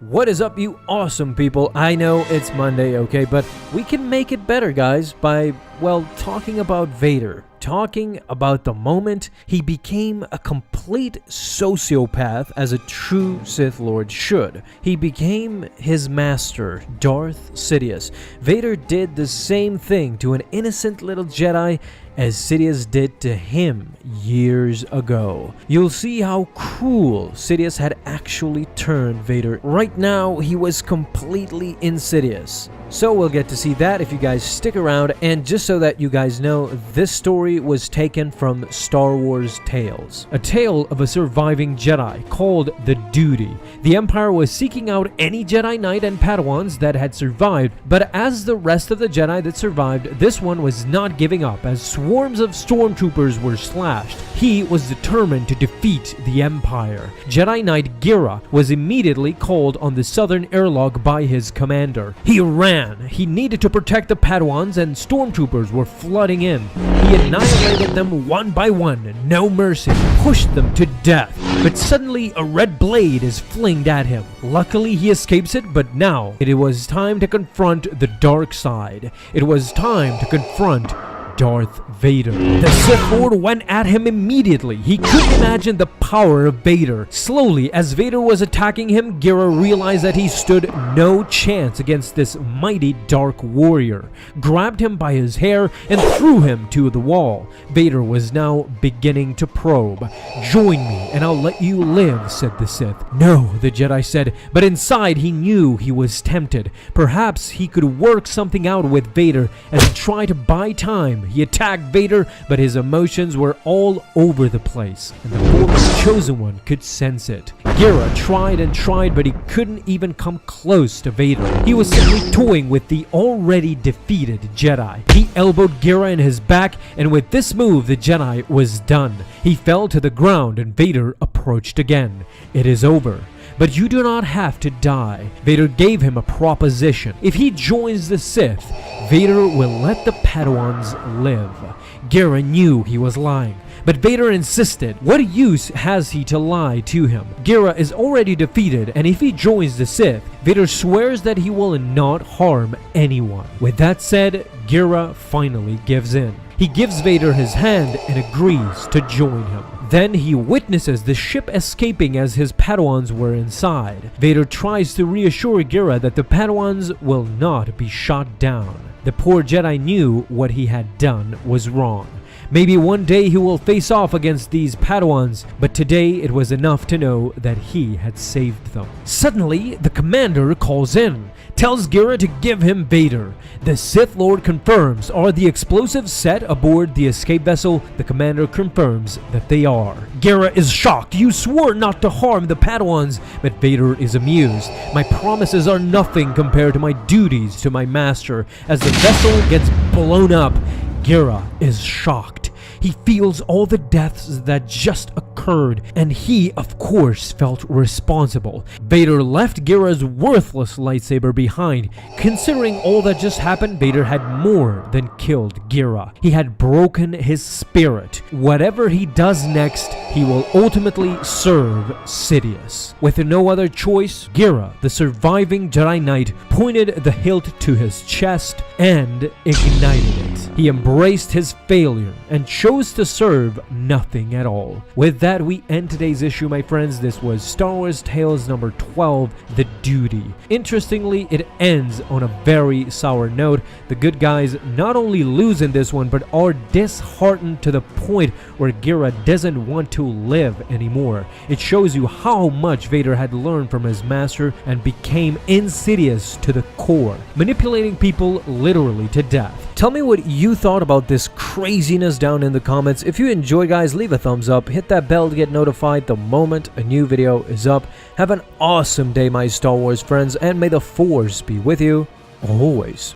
What is up, you awesome people? I know it's Monday, okay, but we can make it better, guys, by, well, talking about Vader. Talking about the moment he became a complete sociopath as a true Sith Lord should. He became his master, Darth Sidious. Vader did the same thing to an innocent little Jedi as Sidious did to him years ago. You'll see how cruel Sidious had actually turned Vader. Right now, he was completely insidious. So we'll get to see that if you guys stick around, and just so that you guys know, this story was taken from Star Wars Tales. A tale of a surviving Jedi called The Duty. The Empire was seeking out any Jedi Knight and Padawans that had survived, but as the rest of the Jedi that survived, this one was not giving up as swarms of stormtroopers were slashed. He was determined to defeat the Empire. Jedi Knight Gira was immediately called on the southern airlock by his commander. He ran. He needed to protect the Padawans, and stormtroopers were flooding in. He annihilated them one by one, no mercy, pushed them to death. But suddenly a red blade is flinged at him. Luckily he escapes it, but now it was time to confront the dark side. It was time to confront Darth Vader. The Sith Lord went at him immediately. He couldn't imagine the power of Vader. Slowly, as Vader was attacking him, Gira realized that he stood no chance against this mighty dark warrior, grabbed him by his hair and threw him to the wall. Vader was now beginning to probe. "Join me and I'll let you live," said the Sith. "No," the Jedi said, but inside he knew he was tempted. Perhaps he could work something out with Vader as he tried to buy time. He attacked Vader, but his emotions were all over the place, and the former chosen one could sense it. Gira tried and tried, but he couldn't even come close to Vader. He was simply toying with the already defeated Jedi. He elbowed Gira in his back, and with this move, the Jedi was done. He fell to the ground, and Vader approached again. "It is over. But you do not have to die." Vader gave him a proposition. If he joins the Sith, Vader will let the Padawans live. Gira knew he was lying, but Vader insisted. What use has he to lie to him? Gira is already defeated, and if he joins the Sith, Vader swears that he will not harm anyone. With that said, Gira finally gives in. He gives Vader his hand and agrees to join him. Then he witnesses the ship escaping as his Padawans were inside. Vader tries to reassure Gira that the Padawans will not be shot down. The poor Jedi knew what he had done was wrong. Maybe one day he will face off against these Padawans, but today it was enough to know that he had saved them. Suddenly, the commander calls in, tells Gira to give him Vader. The Sith Lord confirms, are the explosives set aboard the escape vessel? The commander confirms that they are. Gira is shocked. "You swore not to harm the Padawans," but Vader is amused. "My promises are nothing compared to my duties to my master." As the vessel gets blown up, Gira is shocked. He feels all the deaths that just occurred, and he, of course, felt responsible. Vader left Gira's worthless lightsaber behind. Considering all that just happened, Vader had more than killed Gira. He had broken his spirit. Whatever he does next, he will ultimately serve Sidious. With no other choice, Gira, the surviving Jedi Knight, pointed the hilt to his chest and ignited it. He embraced his failure and chose to serve nothing at all. With that, we end today's issue, my friends. This was Star Wars Tales number 12, The Duty. Interestingly, it ends on a very sour note. The good guys not only lose in this one, but are disheartened to the point where Gira doesn't want to live anymore. It shows you how much Vader had learned from his master and became insidious to the core, manipulating people literally to death. Tell me what you thought about this craziness down in the comments. If you enjoyed, guys, leave a thumbs up, hit that bell to get notified the moment a new video is up. Have an awesome day, my Star Wars friends, and may the Force be with you always.